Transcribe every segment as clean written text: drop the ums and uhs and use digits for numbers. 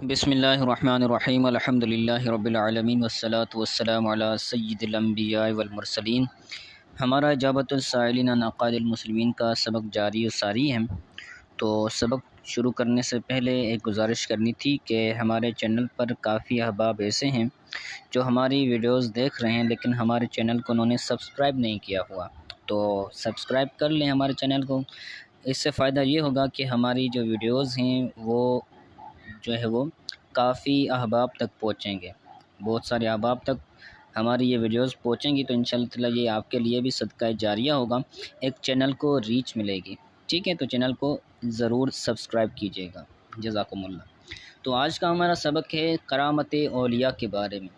بسم اللہ الرحمن الرحیم الحمد للہ رب العالمین والصلاة والسلام علی سید الانبیاء والمرسلین۔ ہمارا اجابت السائلین عن عقائد المسلمین کا سبق جاری و ساری ہے۔ تو سبق شروع کرنے سے پہلے ایک گزارش کرنی تھی کہ ہمارے چینل پر کافی احباب ایسے ہیں جو ہماری ویڈیوز دیکھ رہے ہیں لیکن ہمارے چینل کو انہوں نے سبسکرائب نہیں کیا ہوا، تو سبسکرائب کر لیں ہمارے چینل کو۔ اس سے فائدہ یہ ہوگا کہ ہماری جو ویڈیوز ہیں وہ وہ کافی احباب تک پہنچیں گے، بہت سارے احباب تک ہماری یہ ویڈیوز پہنچیں گی، تو انشاءاللہ تعالی یہ آپ کے لیے بھی صدقہ جاریہ ہوگا، ایک چینل کو ریچ ملے گی۔ ٹھیک ہے، تو چینل کو ضرور سبسکرائب کیجیے گا، جزاکم اللہ۔ تو آج کا ہمارا سبق ہے کرامت اولیاء کے بارے میں۔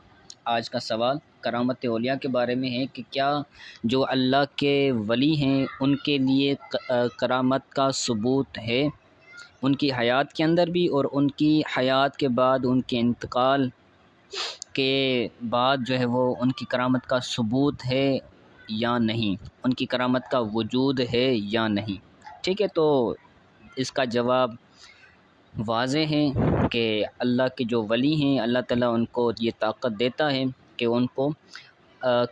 آج کا سوال کرامت اولیاء کے بارے میں ہے کہ کیا جو اللہ کے ولی ہیں ان کے لیے کرامت کا ثبوت ہے، ان کی حیات کے اندر بھی اور ان کی حیات کے بعد، ان کے انتقال کے بعد وہ ان کی کرامت کا ثبوت ہے یا نہیں، ان کی کرامت کا وجود ہے یا نہیں۔ ٹھیک ہے، تو اس کا جواب واضح ہے کہ اللہ کے جو ولی ہیں اللہ تعالیٰ ان کو یہ طاقت دیتا ہے کہ ان کو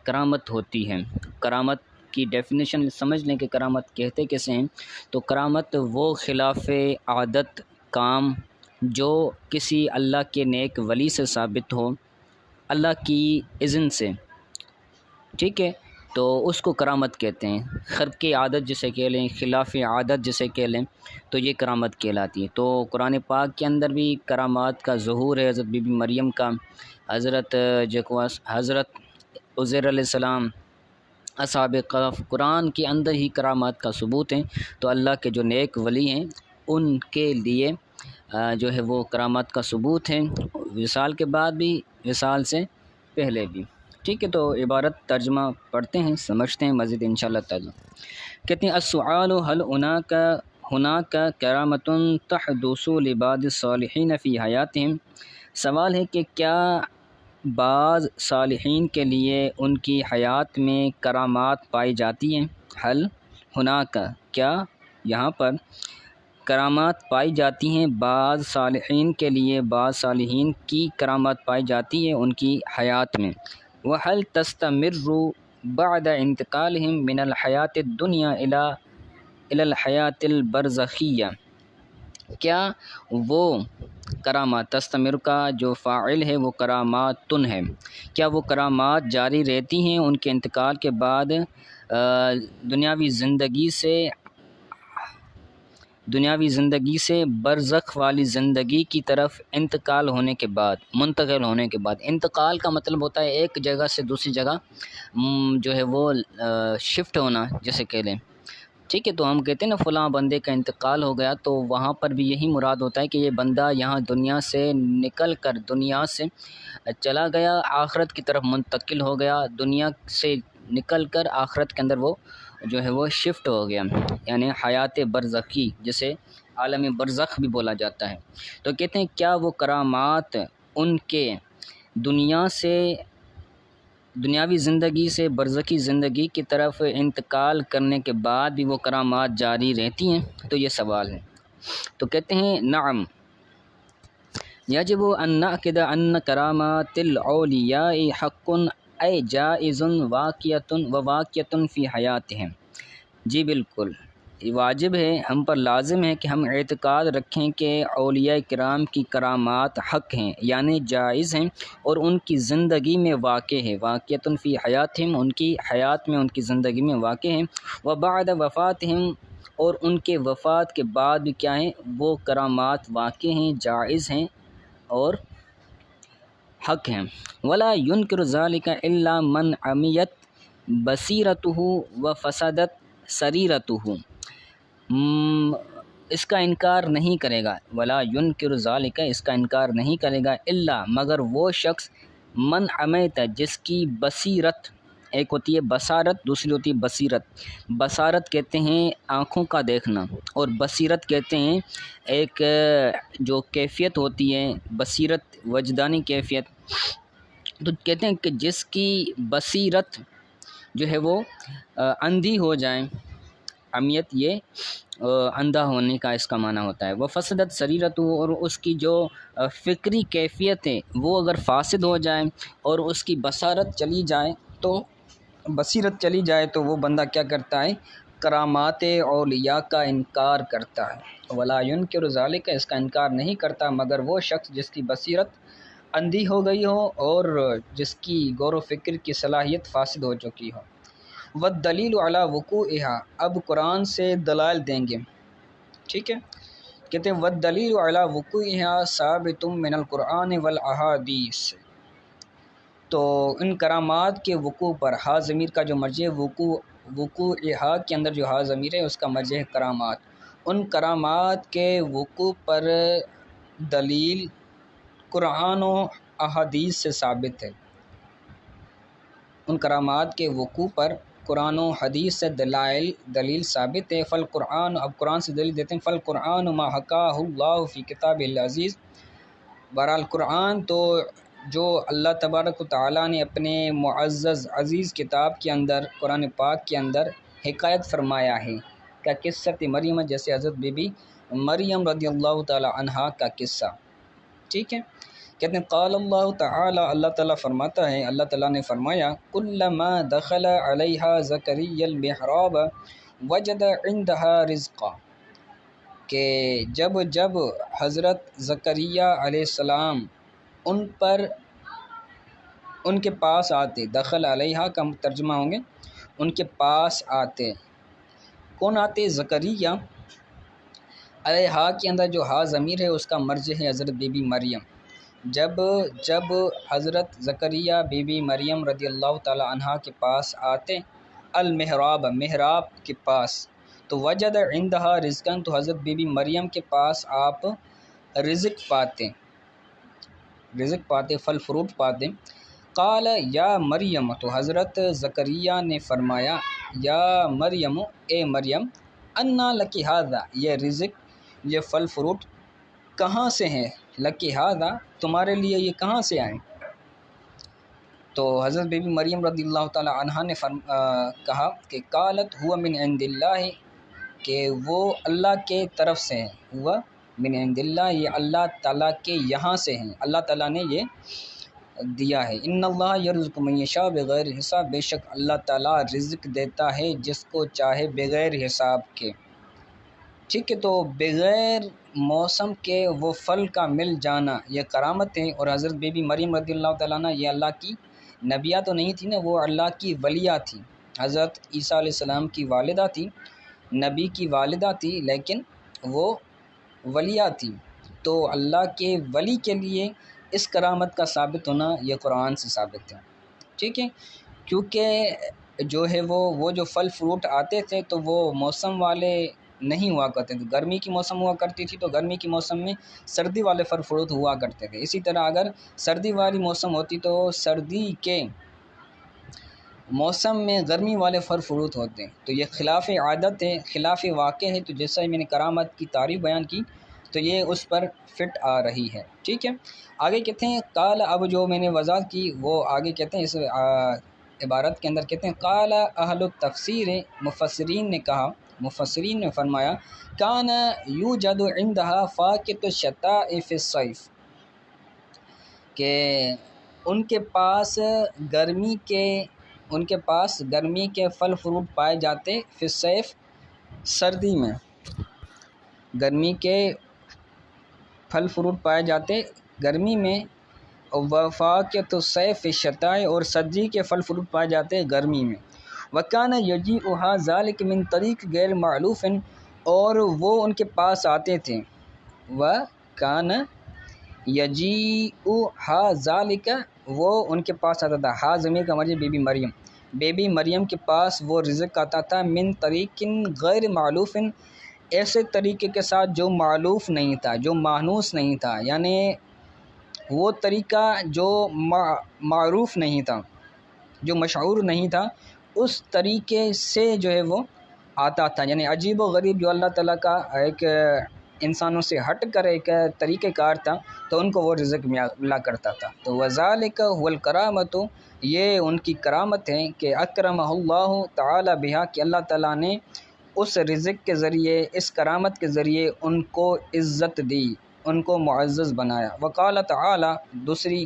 کرامت ہوتی ہے۔ کرامت کی ڈیفینیشن سمجھ لیں کہ کرامت کہتے کیسے ہیں۔ تو کرامت وہ خلاف عادت کام جو کسی اللہ کے نیک ولی سے ثابت ہو اللہ کی اذن سے، ٹھیک ہے، تو اس کو کرامت کہتے ہیں۔ خرق عادت جسے کہہ لیں، خلاف عادت جسے کہہ لیں، تو یہ کرامت کہلاتی ہے۔ تو قرآن پاک کے اندر بھی کرامات کا ظہور ہے، حضرت بی بی مریم کا، حضرت عزیر علیہ السلام، اصحاب کہف، قرآن کے اندر ہی کرامات کا ثبوت ہے۔ تو اللہ کے جو نیک ولی ہیں ان کے لیے وہ کرامات کا ثبوت ہے، وصال کے بعد بھی، وصال سے پہلے بھی۔ ٹھیک ہے، تو عبارت ترجمہ پڑھتے ہیں، سمجھتے ہیں مزید انشاءاللہ تعالی۔ کہتے ہیں السؤال هل هناك کرامة تحدث لبعض الصالحین فی حیاتهم۔ سوال ہے کہ کیا بعض صالحین کے لیے ان کی حیات میں کرامات پائی جاتی ہیں۔ حل هناك، کیا یہاں پر کرامات پائی جاتی ہیں بعض صالحین کے لیے، بعض صالحین کی کرامات پائی جاتی ہے ان کی حیات میں۔ وَهَلْ تَسْتَمِرُّ بَعْدَ انتقالهم من الحیات الدنیا إلى الحیات البرزخیہ۔ کیا وہ کرامات، تستمر کا جو فاعل ہے وہ کراماتن ہے، کیا وہ کرامات جاری رہتی ہیں ان کے انتقال کے بعد دنیاوی زندگی سے برزخ والی زندگی کی طرف انتقال ہونے کے بعد، منتقل ہونے کے بعد۔ انتقال کا مطلب ہوتا ہے ایک جگہ سے دوسری جگہ وہ شفٹ ہونا جیسے کہہ لیں۔ ٹھیک ہے، تو ہم کہتے ہیں نا فلاں بندے کا انتقال ہو گیا، تو وہاں پر بھی یہی مراد ہوتا ہے کہ یہ بندہ یہاں دنیا سے نکل کر، دنیا سے چلا گیا، آخرت کی طرف منتقل ہو گیا، دنیا سے نکل کر آخرت کے اندر وہ وہ شفٹ ہو گیا، یعنی حیات برزخی جسے عالم برزخ بھی بولا جاتا ہے۔ تو کہتے ہیں کیا وہ کرامات ان کے دنیاوی زندگی سے برزخی زندگی کی طرف انتقال کرنے کے بعد بھی وہ کرامات جاری رہتی ہیں، تو یہ سوال ہے۔ تو کہتے ہیں نعم یجب ان نأکد ان کرامات الاولیاء حق ای جائز واقعۃ فی حیاتہم۔ جی بالکل، واجب ہے، ہم پر لازم ہے کہ ہم اعتقاد رکھیں کہ اولیاء کرام کی کرامات حق ہیں، یعنی جائز ہیں اور ان کی زندگی میں واقع ہے، واقعۃ فی حیاتہم، ان کی حیات میں، ان کی زندگی میں واقع ہیں، وبعد وفاتہم، اور ان کے وفات کے بعد بھی کیا ہیں، وہ کرامات واقع ہیں، جائز ہیں اور حق ہیں۔ ولا ينکر ذلک الا من عمیت بصیرتہ وفسدت سریرتہ۔ اس کا انکار نہیں کرے گا، ولا ينکر ذلک، اس کا انکار نہیں کرے گا، الا مگر وہ شخص، من عمیت جس کی بصیرت، ایک ہوتی ہے بصارت، دوسری ہوتی ہے بصیرت۔ بصارت کہتے ہیں آنکھوں کا دیکھنا، اور بصیرت کہتے ہیں ایک جو کیفیت ہوتی ہے، بصیرت وجدانی کیفیت۔ تو کہتے ہیں کہ جس کی بصیرت وہ اندھی ہو جائیں، عمیت یہ اندھا ہونے کا اس کا معنی ہوتا ہے۔ وہ فسدت سریرت، اور اس کی جو فکری کیفیت ہے وہ اگر فاسد ہو جائے اور اس کی بصیرت چلی جائے تو وہ بندہ کیا کرتا ہے؟ کرامات اولیاء کا انکار کرتا ہے۔ ولا ينکر ذالک، اس کا انکار نہیں کرتا مگر وہ شخص جس کی بصیرت اندھی ہو گئی ہو اور جس کی غور و فکر کی صلاحیت فاسد ہو چکی ہو۔ والدلیل علی وقوعها، اب قرآن سے دلائل دیں گے، ٹھیک ہے؟ کہتے ہیں والدلیل علی وقوعها ثابت من القرآن والاحادیث، تو ان کرامات کے وقوع پر ہا ضمیر کا جو مرجع وقوعها کے اندر جو ہا ضمیر ہے اس کا مرجع ہے کرامات، ان کرامات کے وقوع پر دلیل قرآن و احادیث سے ثابت ہے۔ ان کرامات کے وقوع پر قرآن و حدیث سے دلیل ثابت ہے۔ فالقرآن، اب قرآن سے دلیل دیتے ہیں، فالقرآن ما حکاہ اللہ فی کتاب العزیز، بہرحال قرآن تو جو اللہ تبارک و تعالیٰ نے اپنے معزز عزیز کتاب کے اندر، قرآن پاک کے اندر حکایت فرمایا ہے، کیا قصۃ مریم، جیسے حضرت بی بی مریم رضی اللہ تعالی عنہا کا قصہ، ٹھیک ہے؟ کہتے ہیں قال اللہ تعالی، اللہ تعالیٰ فرماتا ہے، اللہ تعالیٰ نے فرمایا کلما دخل علیہا زکریا المحراب وجد عندہا رزقا، کہ جب حضرت زکریا علیہ السلام ان کے پاس آتے، دخل علیہا کا ترجمہ ہوں گے ان کے پاس آتے، کون آتے؟ زکریا، علیہا کے اندر جو ہا ضمیر ہے اس کا مرجع ہے حضرت بی بی مریم۔ جب حضرت زکریا بی بی مریم رضی اللہ تعالی عنہا کے پاس آتے، المحراب، محراب کے پاس، تو وجد عندہا رزقاً، تو حضرت بی بی مریم کے پاس آپ رزق پاتے، پھل فروٹ پاتے۔ قال یا مریم، تو حضرت زکریا نے فرمایا یا مریم، اے مریم، انا لکی ھذا، یہ رزق، یہ پھل فروٹ کہاں سے ہیں؟ لکی ھذا، تمہارے لیے یہ کہاں سے آئیں؟ تو حضرت بی بی مریم رضی اللہ تعالی عنہا نے کہا کہ قالت ہوا من عند اللہ، کہ وہ اللہ کے طرف سے ہیں، ہوا من عند اللہ، یہ اللہ تعالیٰ کے یہاں سے ہیں، اللہ تعالیٰ نے یہ دیا ہے۔ ان اللہ یرزق من یشاء بغیر حساب، بے شک اللہ تعالیٰ رزق دیتا ہے جس کو چاہے بغیر حساب کے، ٹھیک ہے؟ تو بغیر موسم کے وہ پھل کا مل جانا یہ کرامت ہے۔ اور حضرت بی بی مریم رضی اللہ تعالیٰ عنہ یہ اللہ کی نبیہ تو نہیں تھی نا، وہ اللہ کی ولیہ تھی، حضرت عیسیٰ علیہ السلام کی والدہ تھی، نبی کی والدہ تھی لیکن وہ ولیہ تھی، تو اللہ کے ولی کے لیے اس کرامت کا ثابت ہونا یہ قرآن سے ثابت ہے، ٹھیک ہے؟ کیونکہ جو ہے وہ جو پھل فروٹ آتے تھے تو وہ موسم والے نہیں ہوا کرتے تھے، گرمی کی موسم ہوا کرتی تھی تو گرمی کی موسم میں سردی والے پھل فروٹ ہوا کرتے تھے، اسی طرح اگر سردی والی موسم ہوتی تو سردی کے موسم میں گرمی والے پھل فروٹ ہوتے ہیں، تو یہ خلاف عادت ہے، خلاف واقع ہے، تو جیسا ہی میں نے کرامت کی تعریف بیان کی تو یہ اس پر فٹ آ رہی ہے، ٹھیک ہے؟ آگے کہتے ہیں قال، اب جو میں نے وضاحت کی وہ آگے کہتے ہیں اس عبارت کے اندر، کہتے ہیں قال اہل التفسیر، مفسرین نے فرمایا کان یوجد عندها فاکہۃ الشتاء فی الصیف، کہ ان کے پاس گرمی کے پھل فروٹ پائے جاتے، فی الصیف، سردی میں گرمی کے پھل فروٹ پائے جاتے گرمی میں، وفاکہۃ الصیف فی الشتاء، اور سردی کے پھل فروٹ پائے جاتے گرمی میں۔ وکان یجیئھا ذلک من طریق غیر معلوف، اور وہ ان کے پاس آتے تھے، وکان یجیئھا ذلک، وہ ان کے پاس آتا تھا، ہا ضمیر کا مرجع بی بی مریم کے پاس وہ رزق آتا تھا، من طریق غیر معلوف، ایسے طریقے کے ساتھ جو معلوف نہیں تھا، جو مانوس نہیں تھا، یعنی وہ طریقہ جو معروف نہیں تھا، جو مشہور نہیں تھا، اس طریقے سے جو ہے وہ آتا تھا، یعنی عجیب و غریب جو اللہ تعالیٰ کا ایک انسانوں سے ہٹ کر ایک طریقہ کار تھا، تو ان کو وہ رزق ملا کرتا تھا۔ تو وذالک هو الکرامۃ، یہ ان کی کرامت ہے کہ اکرمہ اللہ تعالی بہا، کہ اللہ تعالیٰ نے اس رزق کے ذریعے، اس کرامت کے ذریعے ان کو عزت دی، ان کو معزز بنایا۔ وقال تعالی، دوسری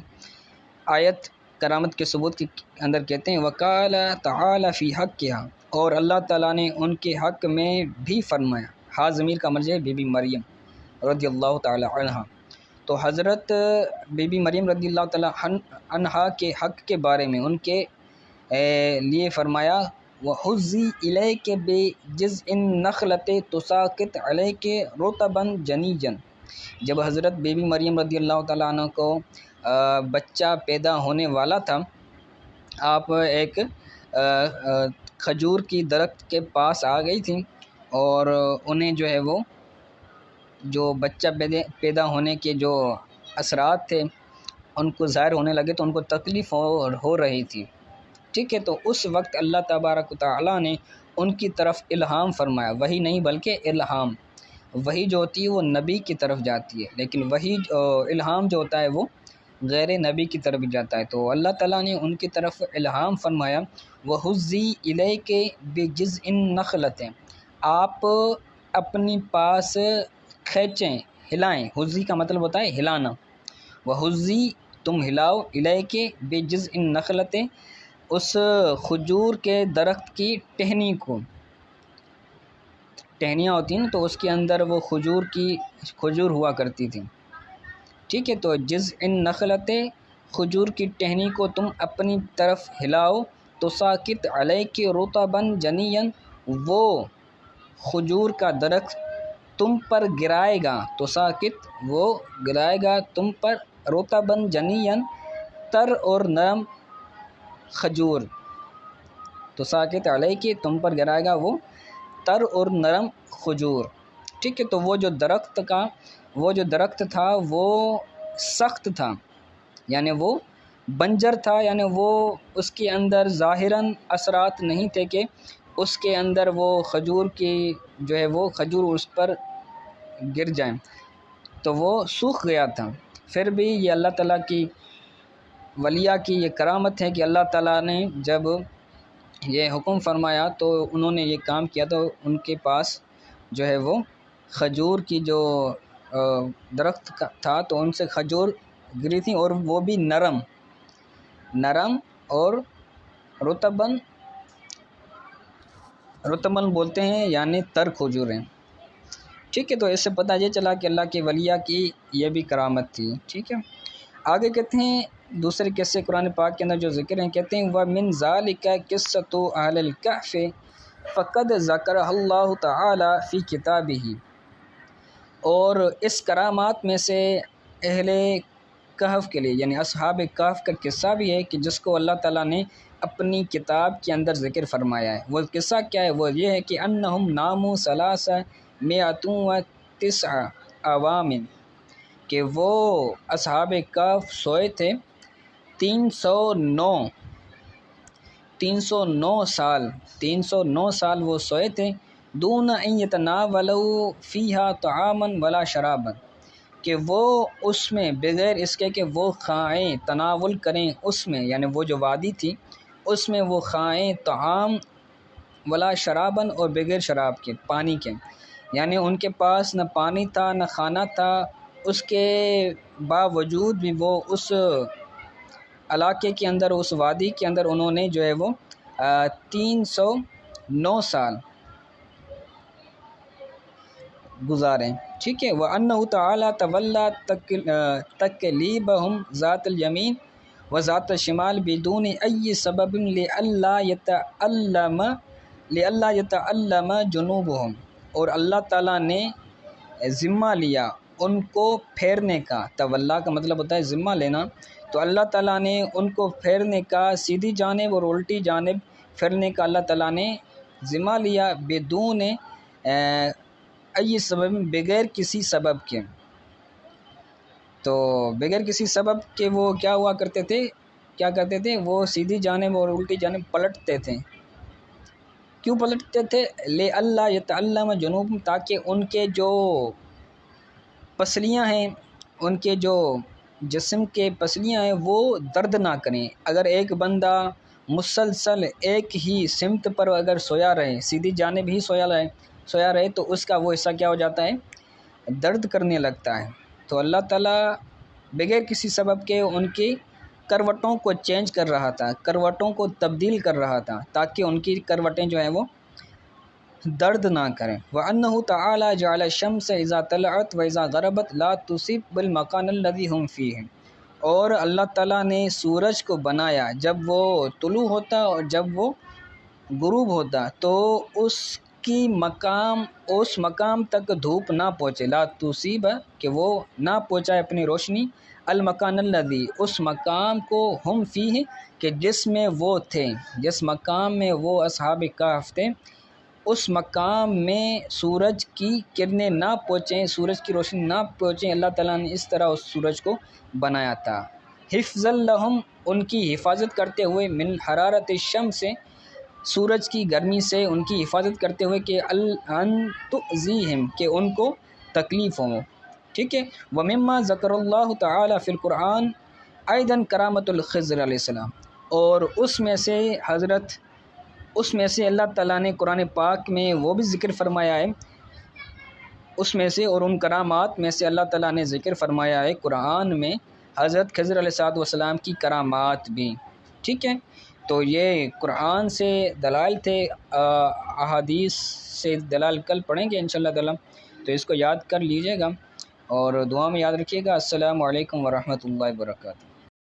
آیت کرامت کے ثبوت کے اندر کہتے ہیں وقال تعالی فی حقھا، اور اللہ تعالیٰ نے ان کے حق میں بھی فرمایا۔ ہا ضمیر کا مرجع بی بی مریم رضی اللہ تعالی عنہا، تو حضرت بی بی مریم رضی اللہ تعالی عنہا کے حق کے بارے میں ان کے لیے فرمایا وَحُزِّی إِلَيْكَ بِجِذْعِ النَّخْلَةِ تُسَاقِطْ عَلَيْكَ رُطَبًا جَنِيًّا، جب حضرت بی بی مریم رضی اللہ تعالیٰ عنہ کو بچہ پیدا ہونے والا تھا، آپ ایک کھجور کی درخت کے پاس آ گئی تھیں، اور انہیں جو ہے وہ جو بچہ پیدا ہونے کے جو اثرات تھے ان کو ظاہر ہونے لگے، تو ان کو تکلیف ہو رہی تھی، ٹھیک ہے۔ تو اس وقت اللہ تبارک و تعالیٰ نے ان کی طرف الہام فرمایا، وہی نہیں بلکہ الہام، وہی جو ہوتی ہے وہ نبی کی طرف جاتی ہے، لیکن وہی الہام جو ہوتا ہے وہ غیر نبی کی طرف جاتا ہے۔ تو اللہ تعالیٰ نے ان کی طرف الہام فرمایا وَحُزِّی إِلَيْكَ بِجِذْعِ النَّخْلَةِ، آپ اپنی پاس کھینچیں، ہلائیں، حُزِّی کا مطلب ہوتا ہے ہلانا، وَحُزِّی تم ہلاؤ، إِلَيْكَ بِجِذْعِ النَّخْلَةِ اس کھجور کے درخت کی ٹہنی کو، ٹہنیاں ہوتی ہیں نا، تو اس کے اندر وہ کھجور ہوا کرتی تھی، ٹھیک ہے۔ تو جذع النخلۃ، کھجور کی ٹہنی کو تم اپنی طرف ہلاؤ، تساقط علیک رطبا جنیا، وہ کھجور کا درخت تم پر گرائے گا، تساقط وہ گرائے گا تم پر، رطبا جنیا تر اور نرم کھجور، تساقط علیک تم پر گرائے گا وہ تر اور نرم کھجور، ٹھیک ہے۔ تو وہ جو درخت تھا وہ سخت تھا، یعنی وہ بنجر تھا، یعنی وہ اس کے اندر ظاہراً اثرات نہیں تھے کہ اس کے اندر وہ کھجور کی جو ہے وہ کھجور اس پر گر جائیں، تو وہ سوکھ گیا تھا۔ پھر بھی یہ اللہ تعالیٰ کی ولیہ کی یہ کرامت ہے کہ اللہ تعالیٰ نے جب یہ حکم فرمایا تو انہوں نے یہ کام کیا، تو ان کے پاس جو ہے وہ کھجور کی جو درخت تھا تو ان سے کھجور گری تھیں، اور وہ بھی نرم اور رطبن بولتے ہیں، یعنی تر کھجور ہیں، ٹھیک ہے۔ تو اس سے پتہ یہ چلا کہ اللہ کے ولیہ کی یہ بھی کرامت تھی، ٹھیک ہے۔ آگے کہتے ہیں دوسرے قصے قرآن پاک کے اندر جو ذکر ہیں، کہتے ہیں وَمِن ذَلِكَ قِصَّةُ أَهْلِ الْكَهْفِ فَقَدْ ذَكَرَهَا اللَّهُ تَعَالَى فِي كِتَابِهِ، اور اس کرامات میں سے اہل کہف کے لیے یعنی اصحاب کہف کا قصہ بھی ہے کہ جس کو اللہ تعالیٰ نے اپنی کتاب کے اندر ذکر فرمایا ہے۔ وہ قصہ کیا ہے؟ وہ یہ ہے کہ انہم ناموا 309 عوام، کہ وہ اصحاب کہف سوئے تھے 309 سال وہ سوئے تھے، دون ان یتناولوا فیہا طعاما ولا شرابا، کہ وہ اس میں بغیر اس کے کہ وہ کھائیں، تناول کریں اس میں، یعنی وہ جو وادی تھی اس میں وہ کھائیں طعام، ولا شرابن اور بغیر شراب کے، پانی کے، یعنی ان کے پاس نہ پانی تھا نہ کھانا تھا، اس کے باوجود بھی وہ اس علاقے کے اندر، اس وادی کے اندر انہوں نے جو ہے وہ 309 سال گزارے، ٹھیک ہے۔ وَأَنَّهُ تَعَالَى تَوَلَّى تَكْلِيبَهُمْ ذَاتَ الْيَمِينِ وَذَاتَ الشِّمَالِ بِدُونِ أَيِّ سَبَبٍ لِأَلَّا يَتَعَلَّمَ جُنُوبُهُمْ، اور اللہ تعالیٰ نے ذمہ لیا ان کو پھیرنے کا، تولا کا مطلب ہوتا ہے ذمہ لینا، تو اللہ تعالیٰ نے ان کو پھیرنے کا، سیدھی جانب اور الٹی جانب پھیرنے کا اللہ تعالیٰ نے ذمہ لیا، بدون ای سبب، بغیر کسی سبب کے، تو بغیر کسی سبب کے وہ کیا ہوا کرتے تھے، کیا کرتے تھے، وہ سیدھی جانب اور الٹی جانب پلٹتے تھے۔ کیوں پلٹتے تھے؟ لِأَلَّا يَتَعَلَّمَ جُنُوبُهُمْ، تاکہ ان کے جو پسلیاں ہیں، ان کے جو جسم کے پسلیاں ہیں وہ درد نہ کریں۔ اگر ایک بندہ مسلسل ایک ہی سمت پر اگر سویا رہے، سیدھی جانب ہی سویا رہے تو اس کا وہ حصہ کیا ہو جاتا ہے؟ درد کرنے لگتا ہے۔ تو اللہ تعالیٰ بغیر کسی سبب کے ان کی کروٹوں کو چینج کر رہا تھا، کروٹوں کو تبدیل کر رہا تھا تاکہ ان کی کروٹیں جو ہیں وہ درد نہ کریں۔ وَأَنَّهُ تَعَالَى جَعَلَ الشَّمْسَ إِذَا طَلَعَتْ وَإِذَا غَرَبَتْ لَا تُصِيبُ بِالْمَكَانِ الَّذِي هُمْ فِيهِ، اور اللہ تعالیٰ نے سورج کو بنایا جب وہ طلوع ہوتا اور جب وہ غروب ہوتا تو اس مقام تک دھوپ نہ پہنچے، لا تصیب کہ وہ نہ پہنچائے اپنی روشنی، المکان الذی اس مقام کو، ہم فیہ کہ جس میں وہ تھے، جس مقام میں وہ اصحاب کہف تھے اس مقام میں سورج کی کرنیں نہ پہنچیں، سورج کی روشنی نہ پہنچیں، اللہ تعالیٰ نے اس طرح اس سورج کو بنایا تھا۔ حفظا لہم ان کی حفاظت کرتے ہوئے، من حرارت الشمس سے سورج کی گرمی سے ان کی حفاظت کرتے ہوئے، کہ ان تؤذیہم کہ ان کو تکلیف ہو، ٹھیک ہے۔ ومما ذکر اللہ تعالی فی القرآن ایضا کرامت الخضر علیہ السلام، اور اس میں سے اللہ تعالیٰ نے قرآن پاک میں وہ بھی ذکر فرمایا ہے، اس میں سے اور ان کرامات میں سے اللہ تعالیٰ نے ذکر فرمایا ہے قرآن میں حضرت خضر علیہ السلام کی کرامات بھی، ٹھیک ہے۔ تو یہ قرآن سے دلائل تھے، احادیث سے دلائل کل پڑھیں گے انشاءاللہ تعالیٰ، تو اس کو یاد کر لیجئے گا اور دعا میں یاد رکھیے گا۔ السلام علیکم ورحمۃ اللہ وبرکاتہ۔